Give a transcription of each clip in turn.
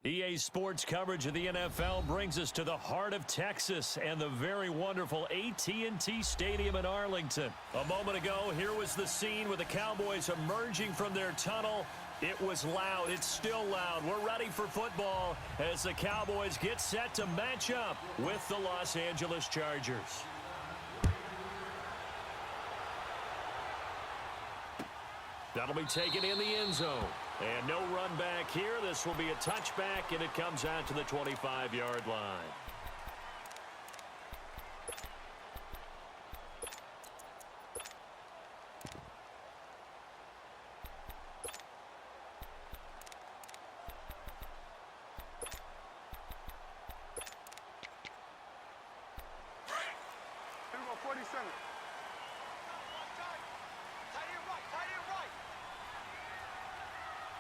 EA Sports coverage of the NFL brings us to the heart of Texas and the very wonderful AT&T Stadium in Arlington. A moment ago, here was the scene with the Cowboys emerging from their tunnel. It was loud. It's still loud. We're ready for football as the Cowboys get set to match up with the Los Angeles Chargers. That'll be taken in the end zone. And no run back here. This will be a touchback, and it comes out to the 25-yard line. Here we go, 47.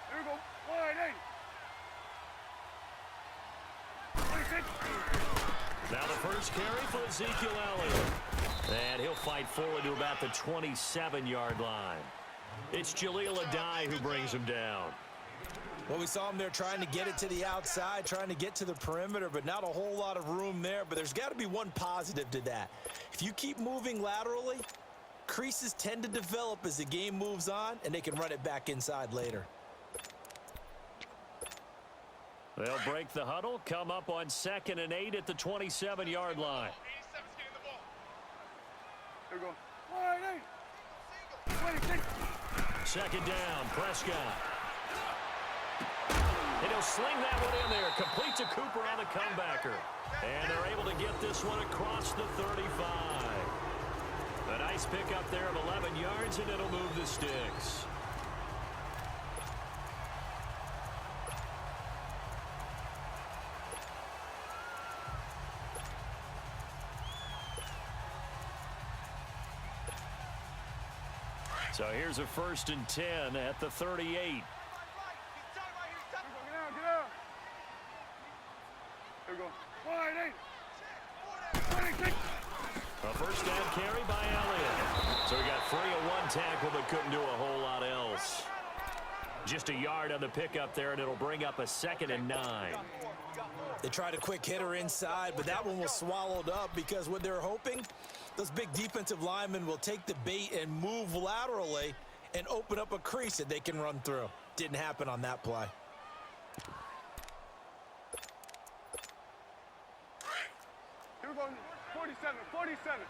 Here we go, wide 80. Now the first carry for Ezekiel Elliott. And he'll fight forward to about the 27-yard line. It's Jaleel Addae who brings him down. Well, we saw him there trying to get it to the outside, trying to get to the perimeter, but not a whole lot of room there. But there's got to be one positive to that. If you keep moving laterally, creases tend to develop as the game moves on, and they can run it back inside later. They'll break the huddle, come up on 2nd and 8 at the 27-yard line. 87's getting the ball. Here we go, wide 80. 26. Second down, Prescott. And he'll sling that one in there. Complete to Cooper on the comebacker. And they're able to get this one across the 35. A nice pickup there of 11 yards, and it'll move the sticks. So here's a 1st and 10 at the 38. Get out. Here we go, wide 80. 26. A first down carry by Elliott. So he got free of one tackle but couldn't do a whole lot else. Just a yard on the pickup there, and it'll bring up a 2nd and 9. They tried a quick hitter inside, but that one was swallowed up because what they're hoping, those big defensive linemen will take the bait and move laterally and open up a crease that they can run through. Didn't happen on that play. Here we go, 47, 47.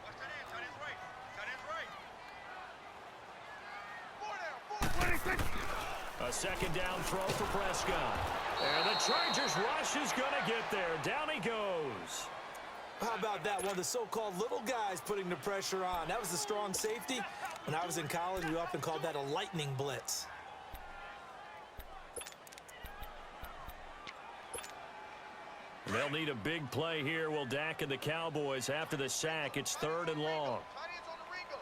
Watch that end, tight end's right. Tight end's right. 4 down, 4. 26. A second down throw for Prescott. And the Chargers rush is going to get there. Down he goes. How about that? One of the so-called little guys putting the pressure on. That was the strong safety. When I was in college, we often called that a lightning blitz. They'll need a big play here. Will Dak and the Cowboys after the sack. It's 3rd and long. Tight end's on the Ringo.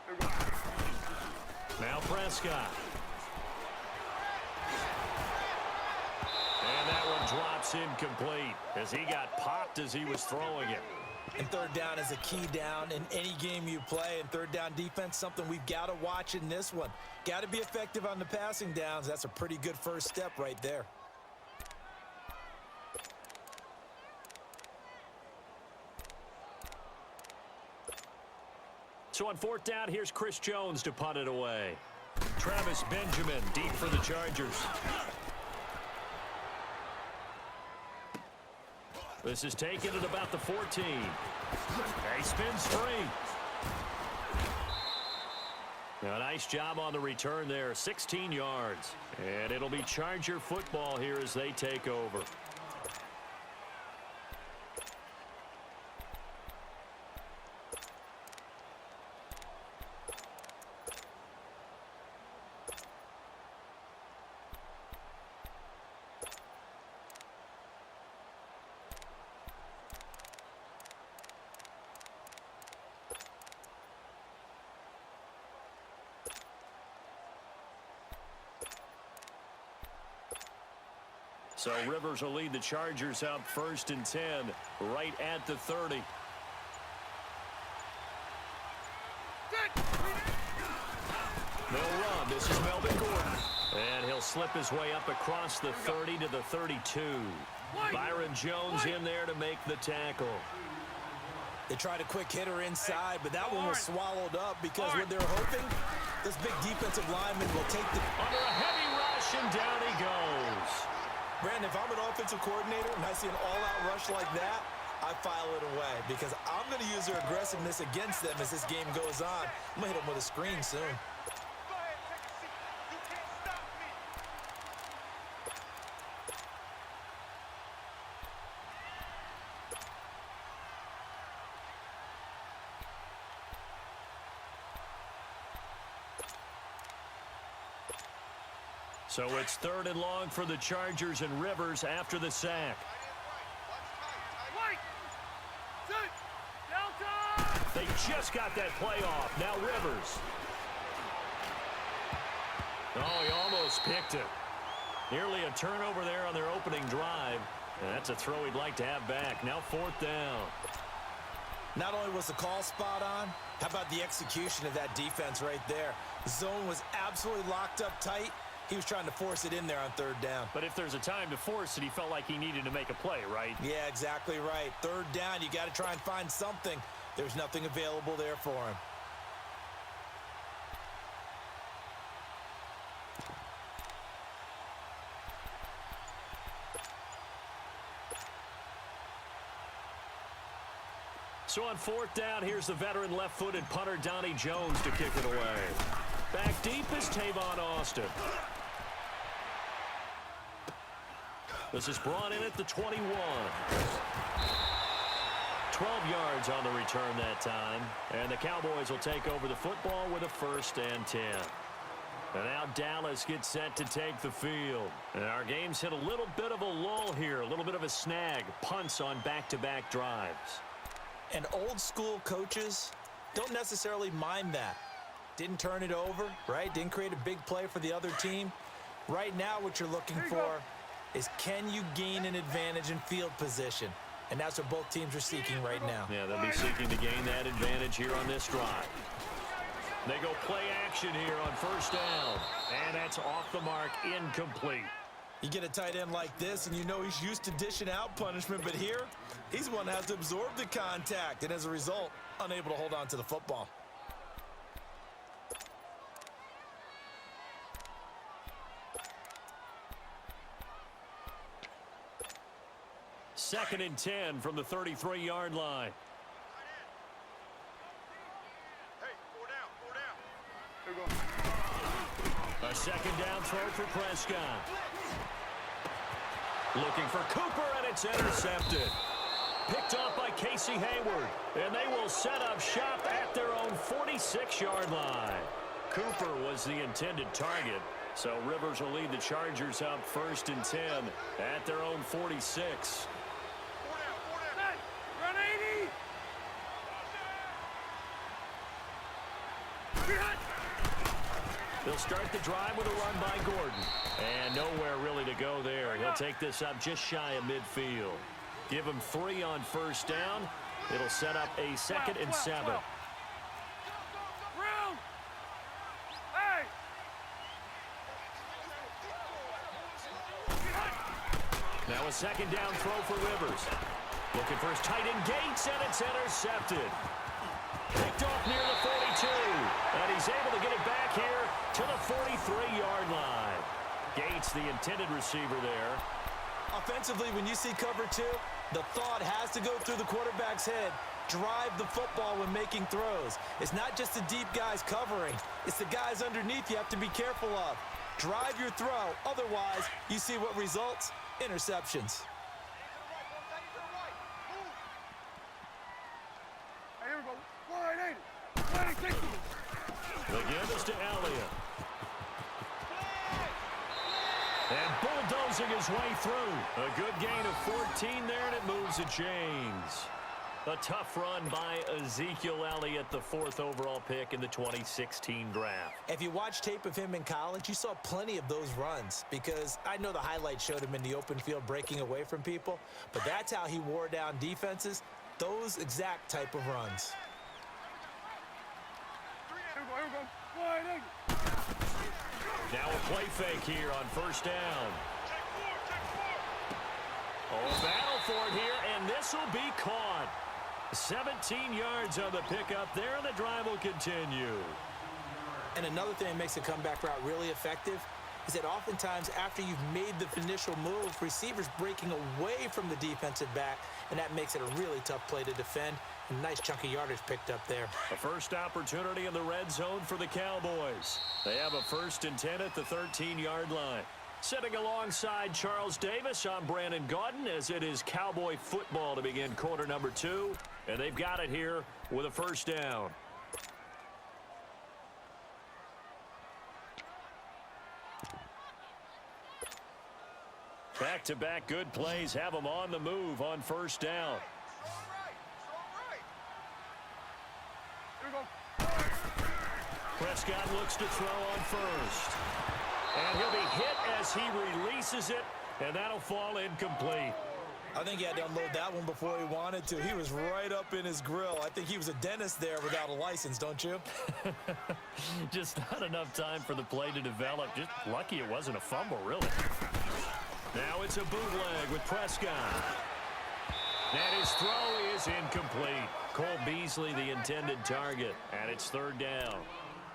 Here we go. Now Prescott. And that one drops incomplete as he got popped as he was throwing it. And 3rd down is a key down in any game you play. And 3rd down defense, something we've got to watch in this one. Got to be effective on the passing downs. That's a pretty good first step right there. So on 4th down, here's Chris Jones to punt it away. Travis Benjamin deep for the Chargers. This is taken at about the 14. He spins free. Now, a nice job on the return there, 16 yards. And it'll be Charger football here as they take over. So Rivers will lead the Chargers out 1st and 10 right at the 30. They'll run. This is Melvin Gordon. And he'll slip his way up across the 30 to the 32. Byron Jones in there to make the tackle. They tried a quick hitter inside, but that one was swallowed up because what they're hoping, this big defensive lineman will take the... Under a heavy rush, and down he goes. Brandon, if I'm an offensive coordinator and I see an all-out rush like that, I file it away because I'm going to use their aggressiveness against them as this game goes on. I'm going to hit them with a screen soon. Go ahead, take a seat. You can't stop me. So it's 3rd and long for the Chargers, and Rivers after the sack. White. Sit. Delta. They just got that play off. Now Rivers. Oh, he almost picked it. Nearly a turnover there on their opening drive. And that's a throw he'd like to have back. Now 4th down. Not only was the call spot on, how about the execution of that defense right there? The zone was absolutely locked up tight. He was trying to force it in there on 3rd down. But if there's a time to force it, he felt like he needed to make a play, right? Yeah, exactly right. 3rd down, you got to try and find something. There's nothing available there for him. So on 4th down, here's the veteran left-footed punter Donnie Jones to kick it away. Back deep is Tavon Austin. This is brought in at the 21. 12 yards on the return that time. And the Cowboys will take over the football with a 1st and 10. And now Dallas gets set to take the field. And our game's hit a little bit of a lull here, a little bit of a snag. Punts on back-to-back drives. And old school coaches don't necessarily mind that. Didn't turn it over, right? Didn't create a big play for the other team. Right now what you're looking for is can you gain an advantage in field position? And that's what both teams are seeking right now. Yeah, they'll be seeking to gain that advantage here on this drive. They go play action here on 1st down. And that's off the mark, incomplete. You get a tight end like this, and you know he's used to dishing out punishment, but here, he's the one that has to absorb the contact, and as a result, unable to hold on to the football. Second and 10 from the 33-yard line. Hey, 4 down, 4 down. Here we go. A 2nd down throw for Prescott. Looking for Cooper, and it's intercepted. Picked off by Casey Hayward. And they will set up shop at their own 46-yard line. Cooper was the intended target. So Rivers will lead the Chargers up 1st and 10 at their own 46. 4 down, 4 down. Hey, run 80. They'll start the drive with a run by Gordon. And nowhere really to go there. He'll take this up just shy of midfield. Give him 3 on 1st down. It'll set up a 2nd and 7. Round. Hey. Now a 2nd down throw for Rivers. Looking for his tight end Gates, and it's intercepted. Picked off near the 42. And he's able to get it back here to the 43-yard line. Gates, the intended receiver there. Offensively, when you see cover 2, the thought has to go through the quarterback's head. Drive the football when making throws. It's not just the deep guys covering. It's the guys underneath you have to be careful of. Drive your throw. Otherwise, you see what results? Interceptions. Hey, here we go. Wide 80. Wide 60. The give is to Elliott. And bulldozing his way through. A good gain of 14 there, and it moves the chains. A tough run by Ezekiel Elliott, the 4th overall pick in the 2016 draft. If you watch tape of him in college, you saw plenty of those runs because I know the highlights showed him in the open field breaking away from people, but that's how he wore down defenses, those exact type of runs. Here we go. Wide 80. Now a play fake here on first down. Take four. Oh, battle for it here, and this will be caught. 17 yards on the pickup there, and the drive will continue. And another thing that makes a comeback route really effective is that oftentimes after you've made the initial move, receivers breaking away from the defensive back, and that makes it a really tough play to defend. A nice chunk of yardage picked up there. A first opportunity in the red zone for the Cowboys. They have a 1st and 10 at the 13-yard line. Sitting alongside Charles Davis, I'm Brandon Gaudin, as it is Cowboy football to begin quarter number 2. And they've got it here with a first down. Back-to-back good plays have them on the move on first down. Here we go. Prescott looks to throw on first. And he'll be hit as he releases it, and that'll fall incomplete. I think he had to unload that one before he wanted to. He was right up in his grill. I think he was a dentist there without a license, don't you? Just not enough time for the play to develop. Just lucky it wasn't a fumble, really. Now it's a bootleg with Prescott. And his throw is incomplete. Cole Beasley, the intended target, and it's third down.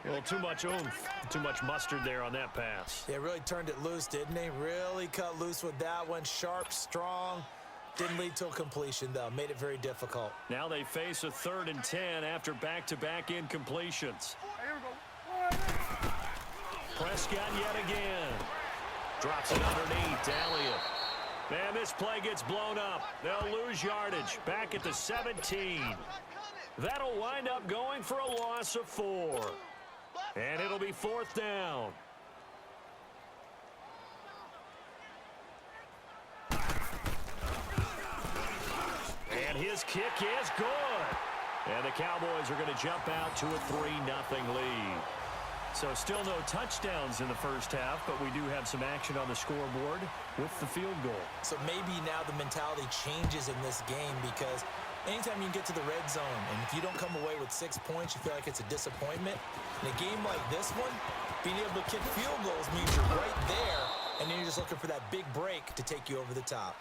A little too much oomph, too much mustard there on that pass. Yeah, really turned it loose, didn't he? Really cut loose with that one. Sharp, strong. Didn't lead to a completion, though. Made it very difficult. Now they face a 3rd and 10 after back-to-back incompletions. Here we go. Prescott yet again. Drops it underneath. Elliott. Man, this play gets blown up. They'll lose yardage. Back at the 17. That'll wind up going for a loss of 4. And it'll be 4th down. And his kick is good. And the Cowboys are going to jump out to a 3-0 lead. So still no touchdowns in the first half, but we do have some action on the scoreboard with the field goal. So maybe now the mentality changes in this game, because anytime you get to the red zone and if you don't come away with 6 points, you feel like it's a disappointment. In a game like this one, being able to kick field goals means you're right there, and then you're just looking for that big break to take you over the top.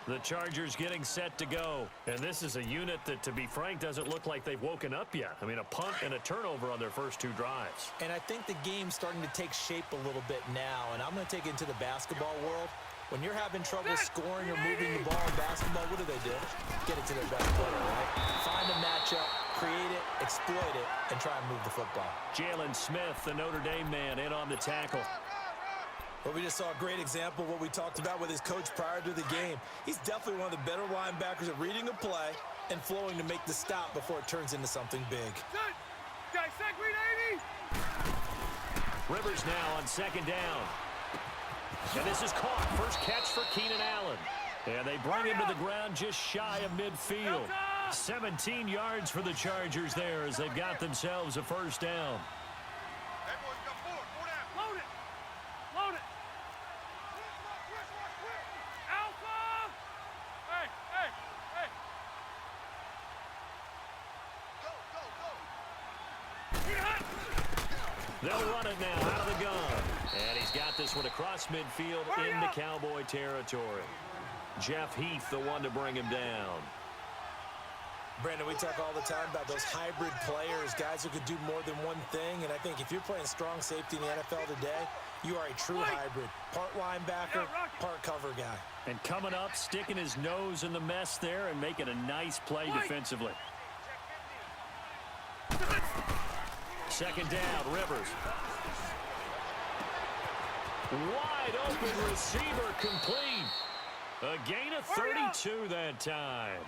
The Chargers getting set to go. And this is a unit that, to be frank, doesn't look like they've woken up yet. I mean, a punt and a turnover on their first 2 drives. And I think the game's starting to take shape a little bit now, and I'm going to take it into the basketball world. When you're having trouble scoring or moving the ball in basketball, what do? Get it to their best player, right? Find a matchup, create it, exploit it, and try and move the football. Jalen Smith, the Notre Dame man, in on the tackle. Well, we just saw a great example of what we talked about with his coach prior to the game. He's definitely one of the better linebackers at reading a play and flowing to make the stop before it turns into something big. Set, green 80. Rivers now on 2nd down. And this is caught. First catch for Keenan Allen. And they bring him to the ground just shy of midfield. 17 yards for the Chargers there as they've got themselves a first down. Hey, boys, got 4. 4 down. Load it. Load it. Alpha. Hey, hey, hey. Go, go, go. Get hot. They'll run it now out of the gun. And he's got this one across midfield into Cowboy territory. Jeff Heath, the one to bring him down. Brandon, we talk all the time about those hybrid players, guys who could do more than one thing. And I think if you're playing strong safety in the NFL today, you are a true hybrid. Part linebacker, part cover guy. And coming up, sticking his nose in the mess there and making a nice play defensively. 2nd down, Rivers. Wide open receiver complete. A gain of 32 that time.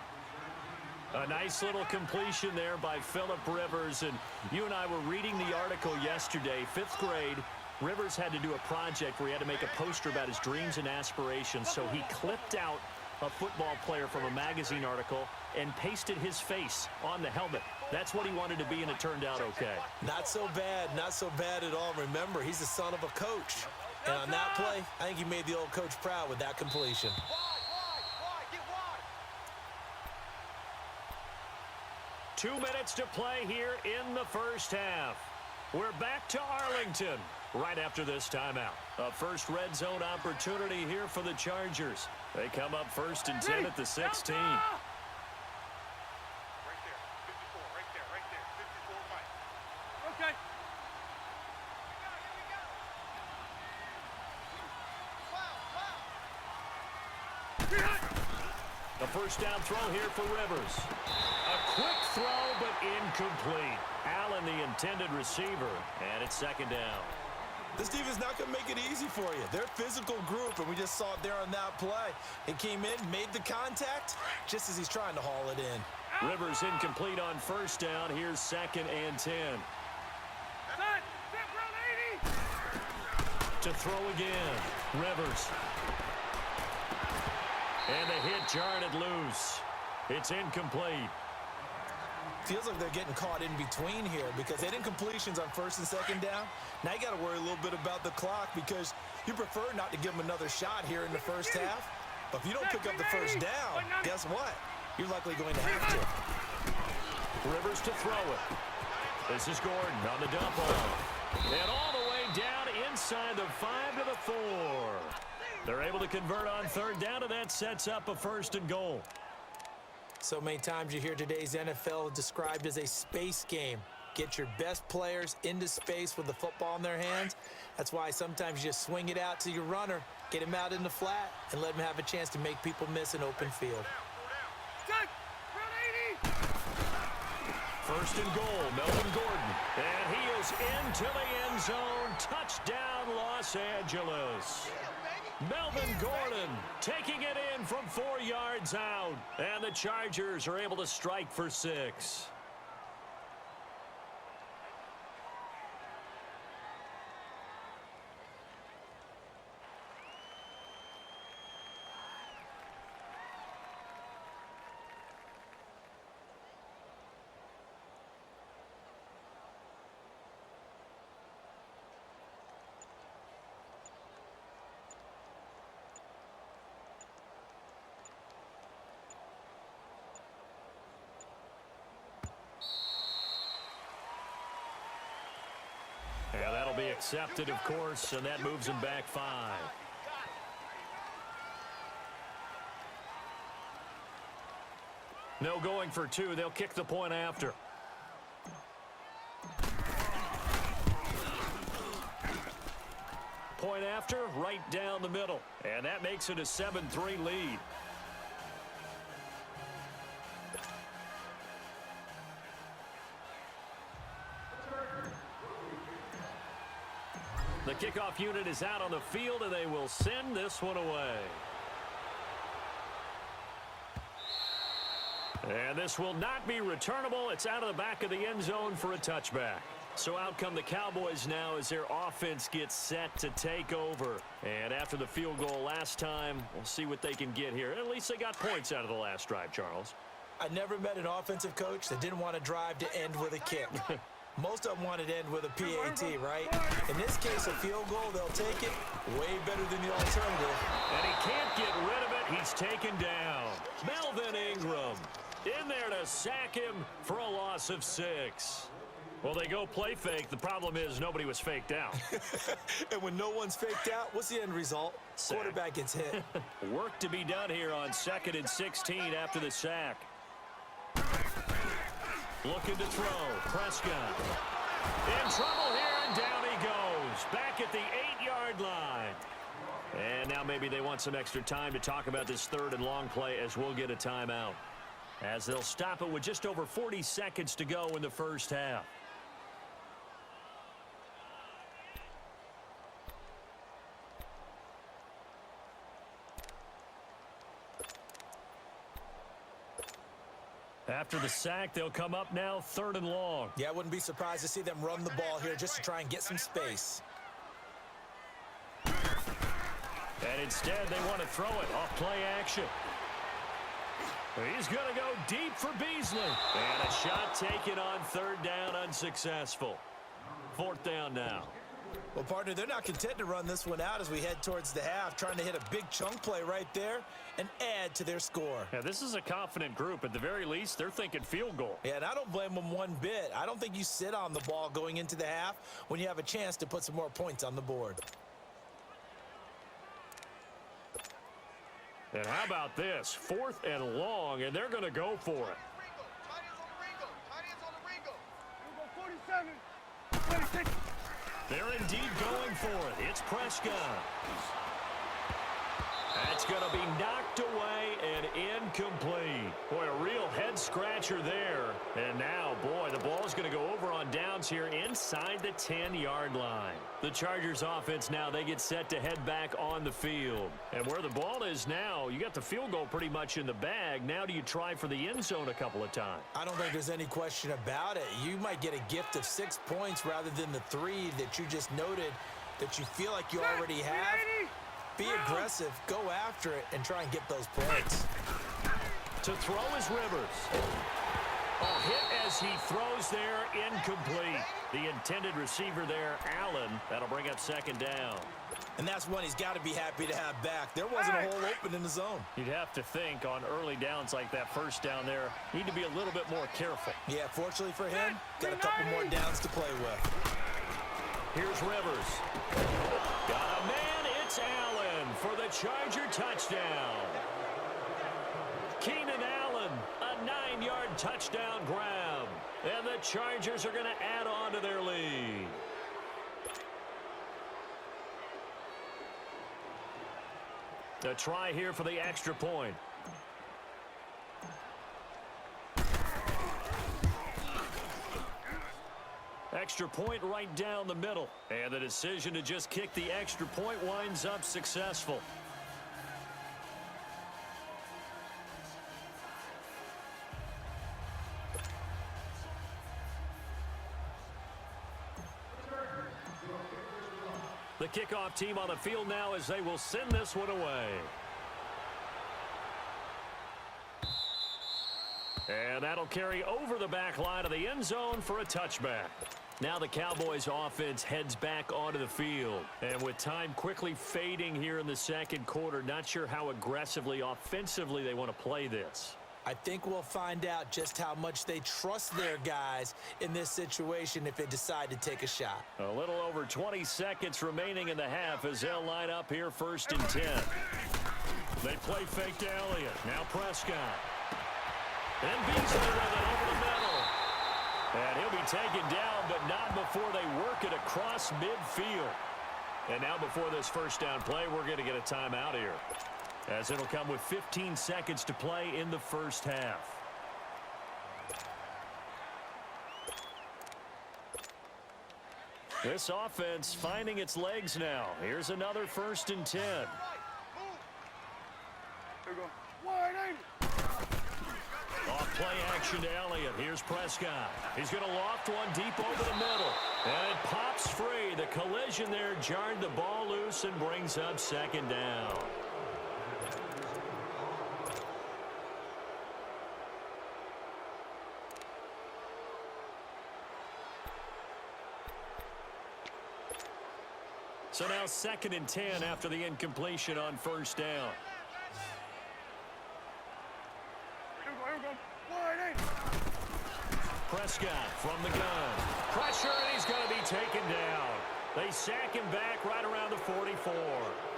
A nice little completion there by Phillip Rivers. And you and I were reading the article yesterday, 5th grade. Rivers had to do a project where he had to make a poster about his dreams and aspirations. So he clipped out a football player from a magazine article and pasted his face on the helmet. That's what he wanted to be, and it turned out okay. Not so bad at all. Remember, he's the son of a coach. And on that play, I think he made the old coach proud with that completion. Wide, get wide. 2 minutes to play here in the first half. We're back to Arlington. right after this timeout. A first red zone opportunity here for the Chargers. They come up 1st and 10 at the 16. Right there. 54. Right there. 54 right. Okay. The first down throw here for Rivers. A quick throw, but incomplete. Allen, the intended receiver, and it's 2nd down. This defense not going to make it easy for you. They're a physical group, and we just saw it there on that play. It came in, made the contact, just as he's trying to haul it in. Rivers incomplete on 1st down. Here's 2nd and 10. To throw again. Rivers. And the hit jarred it loose. It's incomplete. Feels like they're getting caught in between here because they didn't completions on 1st and 2nd down. Now you got to worry a little bit about the clock because you prefer not to give them another shot here in the first half. But if you don't pick up the first down, guess what? You're likely going to have to. Rivers to throw it. This is Gordon on the dump off. And all the way down inside the 5 to the 4. They're able to convert on 3rd down, and that sets up a 1st and goal. So many times you hear today's NFL described as a space game. Get your best players into space with the football in their hands. That's why sometimes you just swing it out to your runner, get him out in the flat, and let him have a chance to make people miss an open field. 1st and goal, Melvin Gordon. And he is into the end zone. Touchdown, Los Angeles. Melvin Gordon taking it in from 4 yards out. And the Chargers are able to strike for 6. Yeah, that'll be accepted, of course, and that moves him back 5. No going for 2. They'll kick the point after. Point after, right down the middle. And that makes it a 7-3 lead. The kickoff unit is out on the field, and they will send this one away. And this will not be returnable. It's out of the back of the end zone for a touchback. So out come the Cowboys now as their offense gets set to take over. And after the field goal last time, we'll see what they can get here. At least they got points out of the last drive, Charles. I never met an offensive coach that didn't want to drive to end with a kick. Most of them wanted to end with a PAT, right? In this case, a field goal, they'll take it. Way better than the alternative. And he can't get rid of it. He's taken down. Melvin Ingram in there to sack him for a loss of 6. Well, they go play fake. The problem is nobody was faked out. And when no one's faked out, what's the end result? Sack. Quarterback gets hit. Work to be done here on 2nd and 16 after the sack. Looking to throw. Prescott. In trouble here, and down he goes. Back at the 8-yard line. And now maybe they want some extra time to talk about this 3rd and long play as we'll get a timeout. As they'll stop it with just over 40 seconds to go in the first half. After the sack, they'll come up now 3rd and long. Yeah, I wouldn't be surprised to see them run the ball here just to try and get some space. And instead, they want to throw it off play action. He's going to go deep for Beasley. And a shot taken on 3rd down, unsuccessful. 4th down now. Well, partner, they're not content to run this one out as we head towards the half, trying to hit a big chunk play right there and add to their score. Yeah, this is a confident group. At the very least, they're thinking field goal. Yeah, and I don't blame them one bit. I don't think you sit on the ball going into the half when you have a chance to put some more points on the board. And how about this? 4th and long, and they're going to go for it. Tight ends on the Ringo. Tight ends on the Ringo. 47. 26. They're indeed going for it. It's Prescott. That's going to be knocked away and incomplete. Boy, a real head-scratcher there. And now, boy, the ball's going to go over on downs here inside the 10-yard line. The Chargers offense now, they get set to head back on the field. And where the ball is now, you got the field goal pretty much in the bag. Now do you try for the end zone a couple of times? I don't think there's any question about it. You might get a gift of 6 points rather than the 3 that you just noted that you feel like you already have. Be aggressive, go after it, and try and get those points. To throw is Rivers. A hit as he throws there, incomplete. The intended receiver there, Allen. That'll bring up 2nd down. And that's one he's got to be happy to have back. There wasn't a hole open in the zone. You'd have to think on early downs like that 1st down there, need to be a little bit more careful. Yeah, fortunately for him, got a couple more downs to play with. Here's Rivers. Got a man, it's Allen for the Charger touchdown. Keenan Allen, a 9-yard touchdown grab. And the Chargers are going to add on to their lead. A try here for the extra point. Extra point right down the middle. And the decision to just kick the extra point winds up successful. The kickoff team on the field now as they will send this one away. And that'll carry over the back line of the end zone for a touchback. Now the Cowboys offense heads back onto the field. And with time quickly fading here in the 2nd quarter, not sure how aggressively, offensively they want to play this. I think we'll find out just how much they trust their guys in this situation if they decide to take a shot. A little over 20 seconds remaining in the half as they'll line up here 1st and 10. They play fake to Elliott. Now Prescott. And Beasley with it over the middle. And he'll be taken down, but not before they work it across midfield. And now before this 1st down play, we're going to get a timeout here, as it'll come with 15 seconds to play in the 1st half. This offense finding its legs now. Here's another 1st and 10. Here we go. Wide eight. Off play action to Elliott. Here's Prescott. He's going to loft one deep over the middle. And it pops free. The collision there jarred the ball loose and brings up 2nd down. So now 2nd and 10 after the incompletion on 1st down. Here we go. Wide eight. Prescott from the gun. Pressure, and he's going to be taken down. They sack him back right around the 44.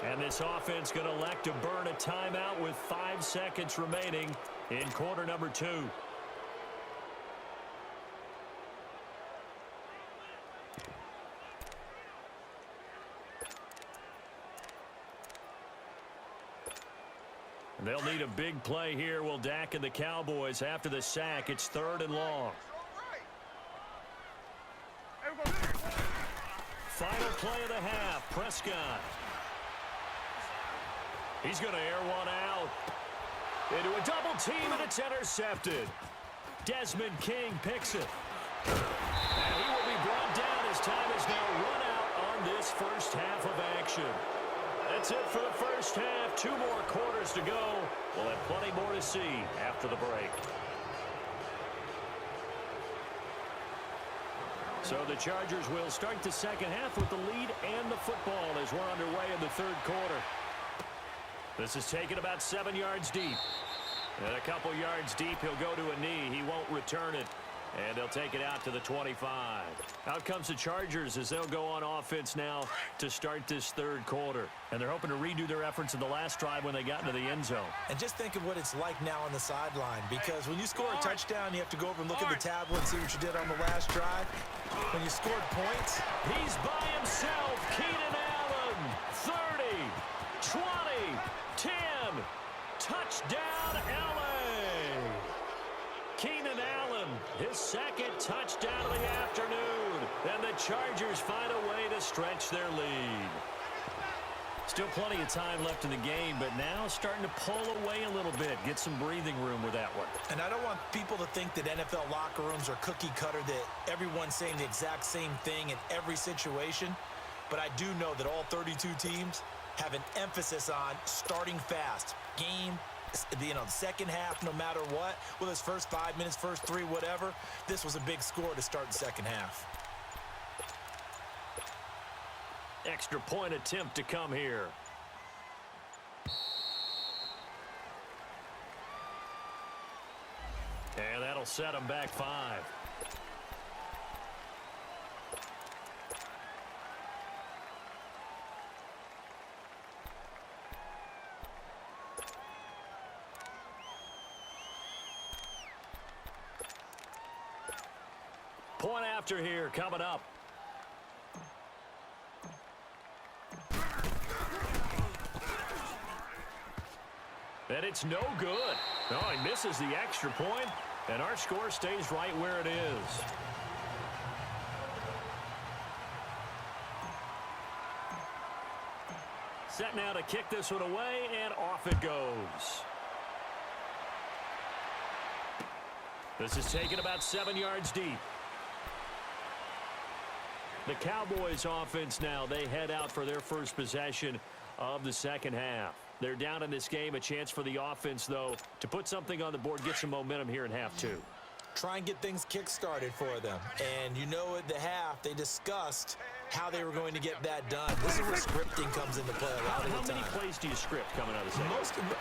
And this offense going to elect to burn a timeout with 5 seconds remaining in quarter number 2. They'll need a big play here. Will Dak and the Cowboys after the sack. It's 3rd and long. Final play of the half. Prescott. He's going to air one out. Into a double team, and it's intercepted. Desmond King picks it. And he will be brought down as time is now run out on this 1st half of action. That's it for the 1st half. 2 more quarters to go. We'll have plenty more to see after the break. So the Chargers will start the second half with the lead and the football as we're underway in the third quarter. This is taken about 7 yards deep. And a couple yards deep, he'll go to a knee. He won't return it. And they'll take it out to the 25. Out comes the Chargers as they'll go on offense now to start this third quarter. And they're hoping to redo their efforts in the last drive when they got into the end zone. And just think of what it's like now on the sideline, because when you score a touchdown, you have to go over and look at the tablet and see what you did on the last drive. When you scored points, he's by himself. Keenan Allen, 30, 20, 10. Touchdown, LA. Keenan Allen, his second touchdown of the afternoon. And the Chargers find a way to stretch their lead. Still plenty of time left in the game, but now starting to pull away a little bit. Get some breathing room with that one. And I don't want people to think that NFL locker rooms are cookie cutter, that everyone's saying the exact same thing in every situation. But I do know that all 32 teams have an emphasis on starting fast. Game, the second half, no matter what, whether it's first 5 minutes, first 3, whatever, this was a big score to start the second half. Extra point attempt to come here. And that'll set them back 5. Point after here coming up. And it's no good. Oh, he misses the extra point, and our score stays right where it is. Set now to kick this one away, and off it goes. This is taken about 7 yards deep. The Cowboys offense now, they head out for their first possession of the second half. They're down in this game. A chance for the offense, though, to put something on the board, get some momentum here in half 2. Try and get things kick-started for them. And you know at the half, they discussed how they were going to get that done. This is where scripting comes into play a lot of the time. How many plays do you script coming out of the second?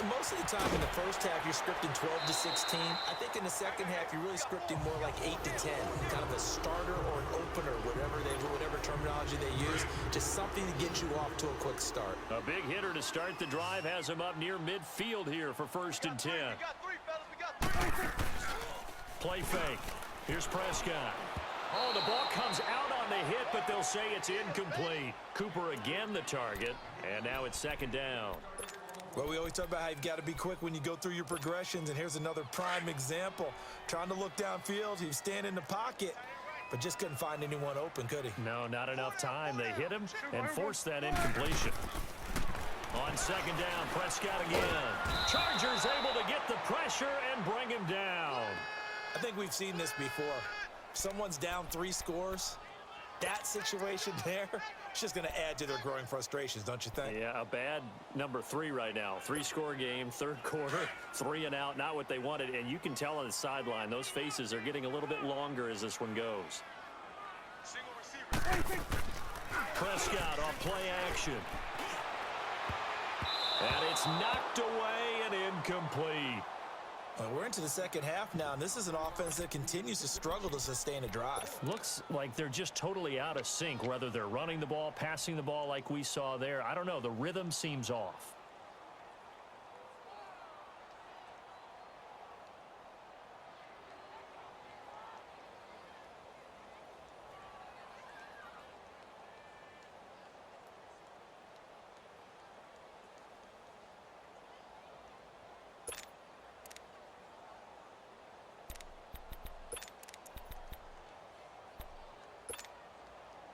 Most of the time in the first half, you're scripting 12 to 16. I think in the second half, you're really scripting more like 8 to 10. Kind of a starter or an opener, whatever terminology they use. Just something to get you off to a quick start. A big hitter to start the drive has him up near midfield here for 1st and 10. We got 3, fellas. We got 3. Play fake. Here's Prescott. Oh, the ball comes out on the hit, but they'll say it's incomplete. Cooper again the target, and now it's 2nd down. Well, we always talk about how you've got to be quick when you go through your progressions, and here's another prime example. Trying to look downfield, he was standing in the pocket, but just couldn't find anyone open, could he? No, not enough time. They hit him and forced that incompletion. On 2nd down, Prescott again. Chargers able to get the pressure and bring him down. I think we've seen this before. Someone's down 3 scores. That situation there, it's just going to add to their growing frustrations, don't you think? Yeah, a bad number 3 right now. 3-score game, third quarter, 3 and out, not what they wanted. And you can tell on the sideline, those faces are getting a little bit longer as this one goes. Single receiver. Prescott off play action. And it's knocked away and incomplete. Well, we're into the second half now, and this is an offense that continues to struggle to sustain a drive. Looks like they're just totally out of sync, whether they're running the ball, passing the ball like we saw there. I don't know. The rhythm seems off.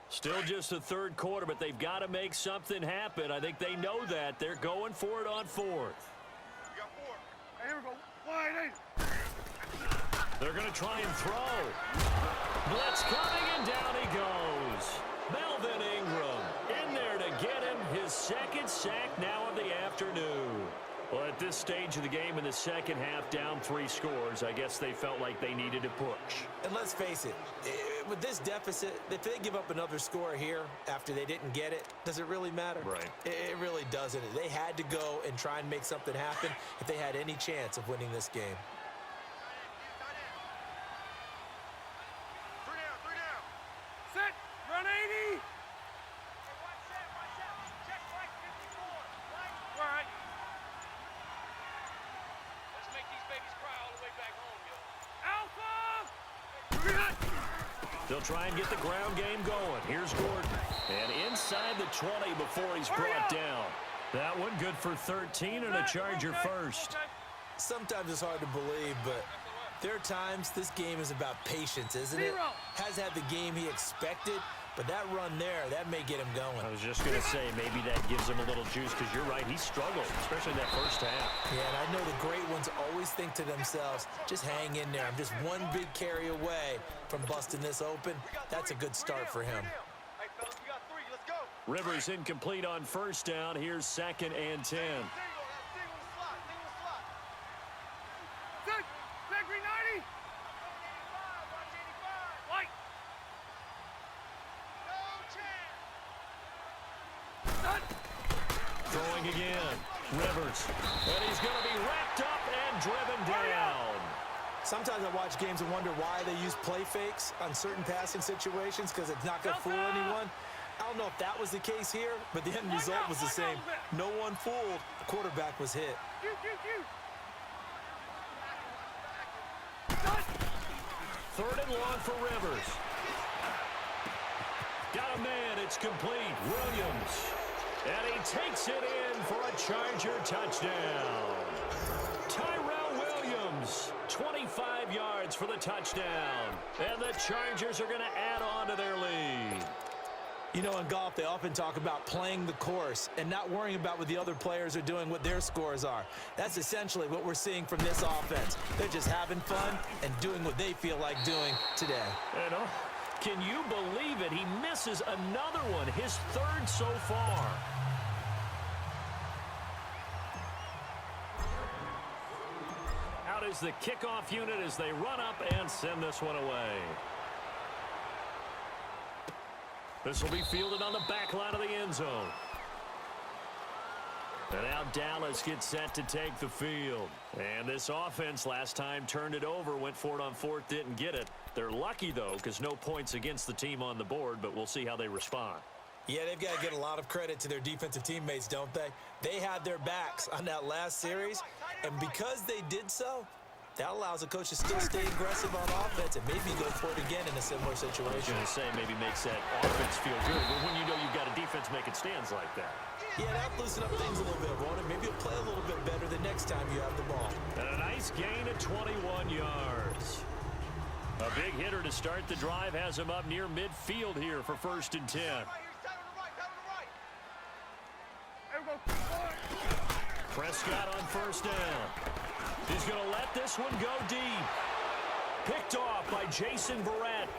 Still just the third quarter, but they've got to make something happen. I think they know that. They're going for it on 4th. We got 4. Hey, here we go. Wide 8. They're going to try and throw. Blitz coming, and down he goes. Melvin Ingram in there to get him his 2nd sack now of the afternoon. Well, at this stage of the game in the second half, down 3 scores, I guess they felt like they needed to push. And let's face it, with this deficit, if they give up another score here after they didn't get it, does it really matter? Right. It really doesn't. They had to go and try and make something happen if they had any chance of winning this game. 3 down, 3 down. Set. Run 80. Check right 54. Right. All right. Let's make these babies cry all the way back home, yo. Alpha. They'll try and get the ground game going. Here's Gordon. And inside the 20 before he's brought down. That one good for 13 and a Charger first. Sometimes it's hard to believe, but there are times this game is about patience, isn't it? Has had the game he expected, but that run there, that may get him going. I was just going to say, maybe that gives him a little juice because you're right, he struggled, especially that first half. Yeah, and I know the great ones always think to themselves, just hang in there. I'm just one big carry away from busting this open. That's a good start for him. Hey, fellas, we got 3. Let's go. Rivers incomplete on first down. Here's 2nd and 10. Single on the slot. Single slot. Set. Zachary 90. Watch 85. Light. No chance. Set. Throwing again. Rivers. And he's going to be wrapped up and driven down. Sometimes I watch games and wonder why they use play fakes on certain passing situations because it's not going to fool anyone. I don't know if that was the case here, but the end result was the same. No one fooled. The quarterback was hit. Q. Third and long for Rivers. Got a man. It's complete. Williams. And he takes it in for a Charger touchdown. Tyrell Williams, 25 yards for the touchdown. And the Chargers are going to add on to their lead. You know, in golf, they often talk about playing the course and not worrying about what the other players are doing, what their scores are. That's essentially what we're seeing from this offense. They're just having fun and doing what they feel like doing today. And can you believe it? He misses another one, his 3rd so far. Out is the kickoff unit as they run up and send this one away. This will be fielded on the back line of the end zone. And now Dallas gets set to take the field. And this offense last time turned it over, went for it on 4th, didn't get it. They're lucky, though, because no points against the team on the board, but we'll see how they respond. Yeah, they've got to get a lot of credit to their defensive teammates, don't they? They had their backs on that last series, and because they did so, that allows the coach to still stay aggressive on offense and maybe go for it again in a similar I was situation. going to say maybe makes that offense feel good, but when you know you've got a defense making stands like that. Yeah, that'll loosen up things a little bit, won't it? Maybe you'll play a little bit better the next time you have the ball. And a nice gain of 21 yards. A big hitter to start the drive has him up near midfield here for 1st and 10. Right here. He's tight on the right. Tight on the right. There we go. Prescott on 1st down. He's going to let this one go deep. Picked off by Jason Barrett.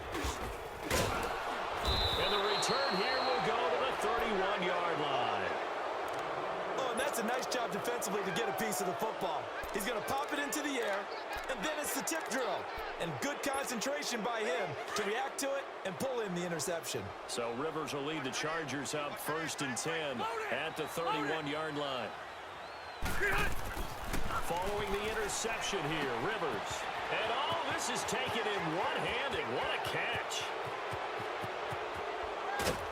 And the return here will go to the 31-yard line. Oh, and that's a nice job defensively to get a piece of the football. He's going to pop it into the air, and then it's the tip drill. And good concentration by him to react to it and pull in the interception. So Rivers will lead the Chargers up 1st and 10 at the 31-yard line. Following the interception here, Rivers. And this is taken in one-handed. What a catch.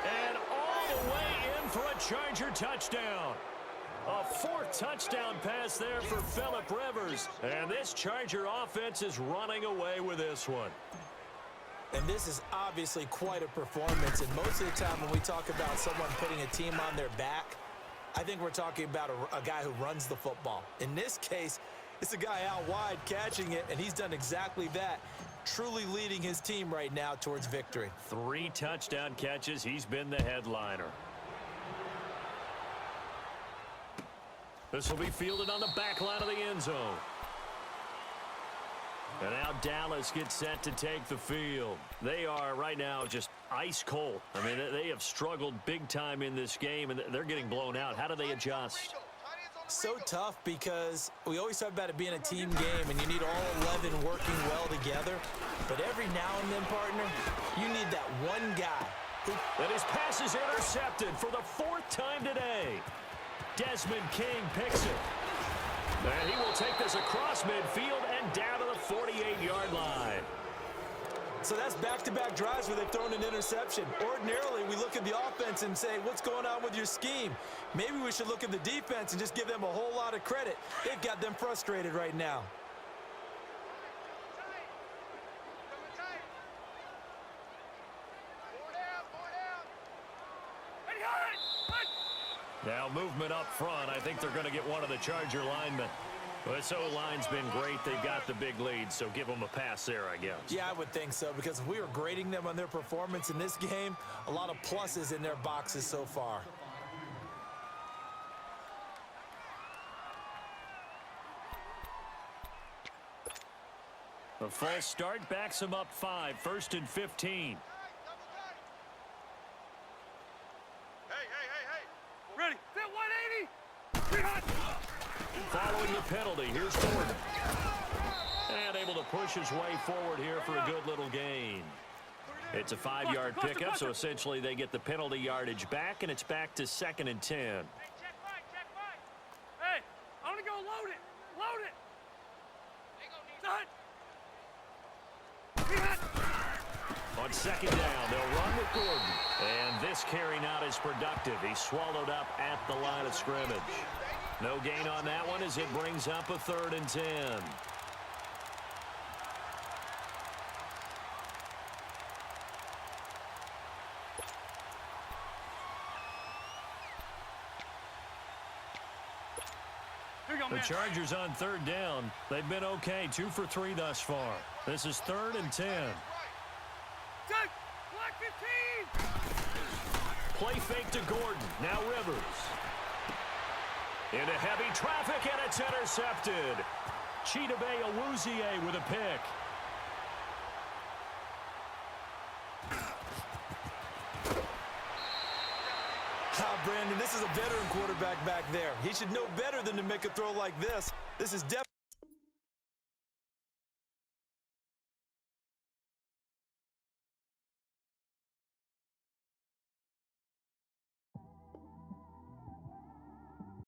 And all the way in for a Charger touchdown. A 4th touchdown pass there for Phillip Rivers. And this Charger offense is running away with this one. And this is obviously quite a performance. And most of the time when we talk about someone putting a team on their back, I think we're talking about a guy who runs the football. In this case, it's a guy out wide catching it, and he's done exactly that, truly leading his team right now towards victory. 3 touchdown catches. He's been the headliner. This will be fielded on the back line of the end zone. And now Dallas gets set to take the field. They are right now just ice cold. I mean, they have struggled big time in this game, and they're getting blown out. How do they adjust? Tight ends on So tough because we always talk about it being a team game and you need all 11 working well together. But every now and then, partner, you need that one guy. And his pass is intercepted for the 4th time today. Desmond King picks it. And he will take this across midfield and down to the 48-yard line. So that's back-to-back drives where they've thrown an interception. Ordinarily, we look at the offense and say, what's going on with your scheme? Maybe we should look at the defense and just give them a whole lot of credit. They've got them frustrated right now. Now movement up front. I think they're going to get one of the Charger linemen. This O-line's been great. They've got the big lead, so give them a pass there, I guess. Yeah, I would think so, because if we were grading them on their performance in this game, a lot of pluses in their boxes so far. A false start backs them up 5, 1st and 15. Ready. Fit 180. Following the penalty, here's Gordon. And able to push his way forward here for a good little gain. It's a 5-yard pickup, so essentially they get the penalty yardage back, and it's back to 2nd and 10. Hey, check right. Hey, I want to go load it. Load it. They gonna need Done. On 2nd down, they'll run with Gordon. And this carry not as productive. He's swallowed up at the line of scrimmage. No gain on that one as it brings up a 3rd and 10. Here you go, The man. Chargers on 3rd down. They've been okay, 2 for 3 thus far. This is 3rd and 10. Check. Black 15. Play fake to Gordon. Now Rivers. Into heavy traffic, and it's intercepted. Chidobe Awuzie with a pick. Brandon, this is a veteran quarterback back there. He should know better than to make a throw like this. This is definitely